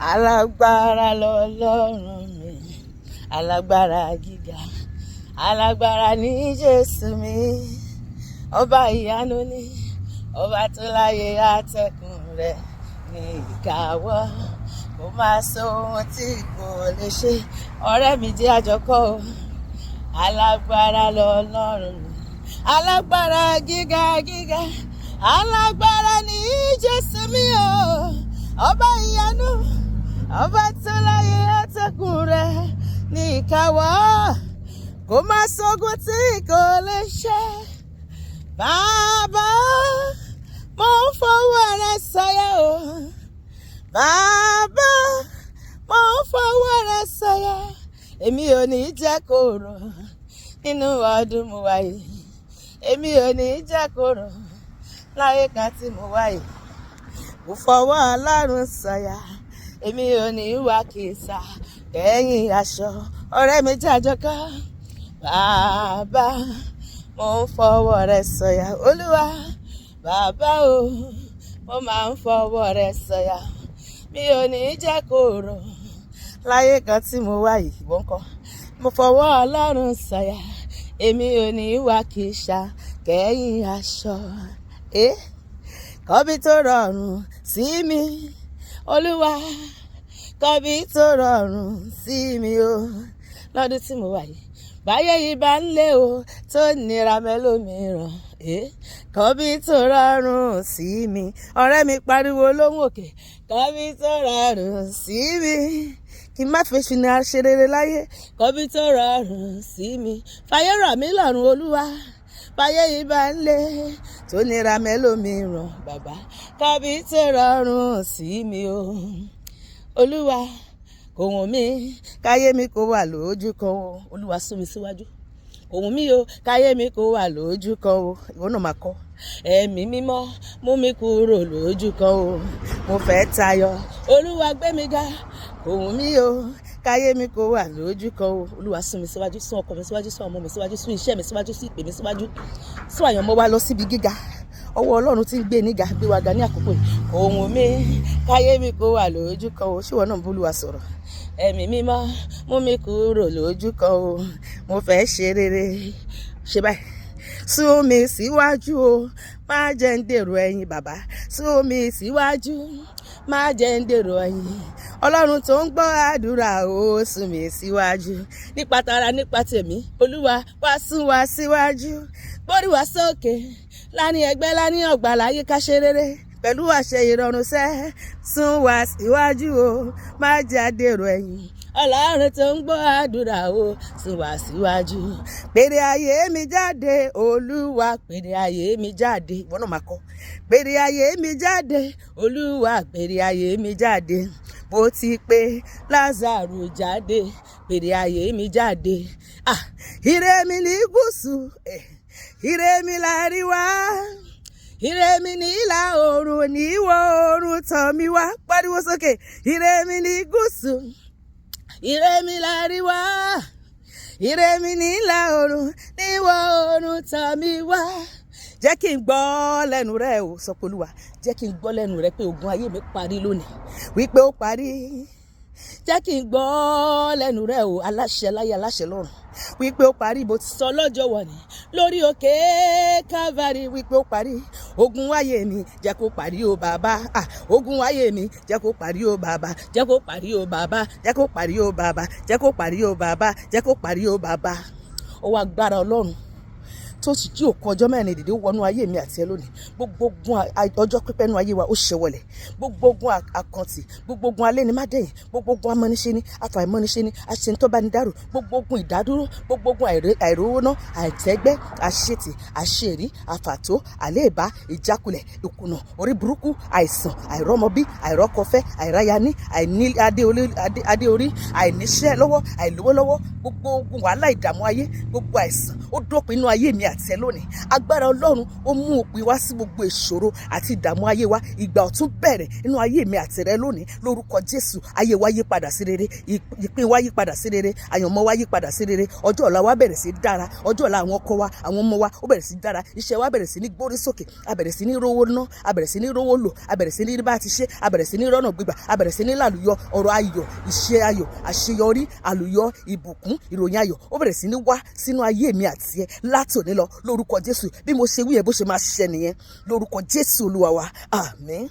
Alágbára lọ́lọ́run mi, alágbára gíga, alágbára ní Jésù mi, ọba ìyanu ni, ọba tó láyé àtẹ̀kùn rẹ̀ ní ìkáwọ́, kò máa sọ ohun tí kò lè ṣe. Ọ̀rẹ́ mi jẹ́ àjọkọ́ o, alágbára lọ́lọ́run mi, alágbára gíga gíga, alágbára ní Jésù mi o, ọba ìyanu, ọba tó láyé àtẹ̀kùn rẹ̀ ní ìkáwọ́, kò máa sọ́gun tí kò lè ṣe. Bàbá, mo ń fọwọ́ rẹ sọ̀yà o. Bàbá, mo ń fọwọ́ rẹ sọ̀yà. Èmi ò ní jẹ́ kóró nínú ọdún mo wà yìí. Èmi ò ní jẹ́ kóró láyé kan tí mo wà yìí. Mo fọwọ́ Ọlọ́run sọ̀yà. Èmi ò ní wá kìsà kẹ́yìn aṣọ. Ọ̀rẹ́ mi jẹ́ àjọkọ́. Bàbá, mo ń fọwọ́ rẹ sọ̀yà. Olúwa, bàbá o, mo máa ń fọwọ́ rẹ sọ̀yà. Mi ò ní jẹ́ kóró láyé kan tí mo wà yìí. Wọ́n kọ́. Mo fọwọ́ Ọlọ́run sọ̀yà. Èmi ò ní wá kìsà kẹ́yìn aṣọ. Kọ́bí tó rọrùn sí mi. Olúwa, kọ́bí tó rọrùn sí mi o. Lọ́dún tí mo wà yìí. Báyé yìí bá ń lé o, tó nira mẹ́lòmíràn. Kọ́bí tó rọrùn sí mi. Ọ̀rẹ́ mi pariwo lóhùn òkè. Kọ́bí tó rọrùn sí mi. Kí n má fi ṣìnà ṣe rere láyé. Kọ́bí tó rọrùn sí mi. Fàyè rọ̀ mí lọ́rùn Olúwa. Báyé yìí bá ń lé, tó nira mẹ́lòmíràn. Bàbá, kọ́bí tó rọrùn sí mi o. Olúwa, kò wùn mí káyé mi kó wà lójú kan o. Olúwa sún mi síwájú. Kò wùn mí o káyé mi kó wà lójú kan o. Ìwọ náà máa kọ́. Ẹ̀mí mímọ́ mú mi kúrò lójú kan o. Mo fẹ́ tayọ. Olúwa gbé mi ga. Kò wùn mí o káyé mi kó wà lójú kan o. Olúwa sún mi síwájú, sún ọkọ mi síwájú, sún ọmọ mi síwájú, sún iṣẹ́ mi síwájú, sún ìpè mi síwájú. Sún àyànmọ́ wa lọ síbi gíga. Ọwọ́ Ọlọ́run tí ń gbé níga gbé wa ga ní àkókò yìí. Kò wùn mí káyé mi kó wà lójú kan o. Ṣé ìwọ náà ń b'Olúwa sọ̀rọ̀? Ẹ̀mí mímọ́ mú mi kúrò lójú kan o. Mo fẹ́ ṣe rere. Ṣe báyìí. Sún mi síwájú o. Má jẹ́ ń dèrò ẹ̀yìn bàbá. Sún mi síwájú. Má jẹ́ ń dèrò ẹ̀yìn. Ọlọ́run tó ń gbọ́ àdúrà o. Sún mi síwájú. Nípa tara nípa tèmi. Olúwa wá sún wa síwájú. Gbórí wa sókè. Láni ẹgbẹ́ láni ọ̀gbà láyé ká ṣe rere. Pẹ̀lú àṣẹ ìrọ̀rùn sẹ́, sún wa síwájú o, má jẹ́ dèrò ẹ̀yìn. Ọlọ́run tó ń gbọ́ àdúrà o, sún wa síwájú. Pèrè ayé mi jáde, Olúwa, pèrè ayé mi jáde. Ìwọ náà máa kọ́. Pèrè ayé mi jáde, Olúwa, pèrè ayé mi jáde. Bó ti pé Lázárù jáde, pèrè ayé mi jáde. Ire mi ní gúúsù, ire mi láríwá. Ire mi ní ìlà oòrùn ní ìwọ̀ oòrùn tàn mí wá. Pariwo sókè. Ire mi ní gúúsù. Ire mi láríwá. Ire mi ní ìlà oòrùn ní ìwọ̀ oòrùn tàn mí wá. Jẹ́ kí n gbọ́ lẹ́nu rẹ o, sọ pé Olúwa. Jẹ́ kí n gbọ́ lẹ́nu rẹ pé ogun ayé mi parí lónìí. Wípé ó parí. Jẹ́ kí n gbọ́ lẹ́nu rẹ o, aláṣẹ láyé aláṣẹ lọ́run. Wípé ó parí, bó ti sọ lọ́jọ́ wọ̀nyí lórí òkè Calvary. Wípé ó parí. Ogun ayé mi jẹ́ kó parí o bàbá. Ogun ayé mi jẹ́ kó parí o bàbá. Jẹ́ kó parí o bàbá. Jẹ́ kó parí o bàbá. Jẹ́ kó parí o bàbá. Jẹ́ kó parí o bàbá. Ọwọ́ agbára Ọlọ́run tó sì jí òkú ọjọ́ mẹ́rin dìde wọnú ayé mi àti ẹ lónìí. Gbogbo ogun ọjọ́ pípẹ́ nú ayé wa ó ṣe wọlẹ̀. Gbogbo ogun àkàntì, gbogbo ogun alénimádẹ́yìn, gbogbo ogun amọ́niṣe ni, àfàìmọ́niṣe ni, aṣẹ́nitọ́bánidárò, gbogbo ogun ìdádúró, gbogbo ogun àìrówóná, àìtẹ́gbẹ́, àṣetì, àṣerí, àfàtó, àléèbá, ìjákulẹ̀, ìkùnà, orí burúkú, àìsàn, àìrọ́mọbí, àìrọ́kọfẹ́, àìráyání, àìní adé orí, àìníṣẹ́ lọ́wọ́, àìlówó lọ́wọ́, gbogbo ogun wàhálà ìdààmú ayé, gbogbo àìsàn ó dópin inú ayé mi àti ẹ lónìí. Agbára Ọlọ́run ó mú òpin wá sí gbogbo ìṣòro àti ìdààmú ayé wa. Ìgbà ọ̀tun bẹ̀rẹ̀ nínú ayé mi àti rẹ lónìí lórúkọ Jésù. Ayé wa yí padà sí rere, ìpín wa yí padà sí rere, àyànmọ́ wa yí padà sí rere. Ọjọ́ ọ̀la wa bẹ̀rẹ̀ sí dára, ọjọ́ ọ̀la àwọn ọkọ wa, àwọn ọmọ wa ó bẹ̀rẹ̀ sí dára, iṣẹ́ wa bẹ̀rẹ̀ sí ní gbórí sókè, a bẹ̀rẹ̀ sí ní rówó ná, a bẹ̀rẹ̀ sí ní rówó lò, a bẹ̀rẹ̀ sí ní rí bá ti ṣe, a bẹ̀rẹ̀ sí ní rọ́nà gbígbà, a bẹ̀rẹ̀ sí ní làlùyọ, ọ̀rọ̀ ayọ̀, iṣẹ́ ayọ̀, àṣeyọrí, àlùyọ, ìbùkún, ìròyìn ayọ̀ ó bẹ̀rẹ̀ sí ní wá sínú ayé mi àti ẹ látòní lọ lórúkọ Jésù. Bí mo ṣe wí ẹ bó ṣe máa ṣẹ nìyẹn lórúkọ Jésù Olúwa wa. Àmín.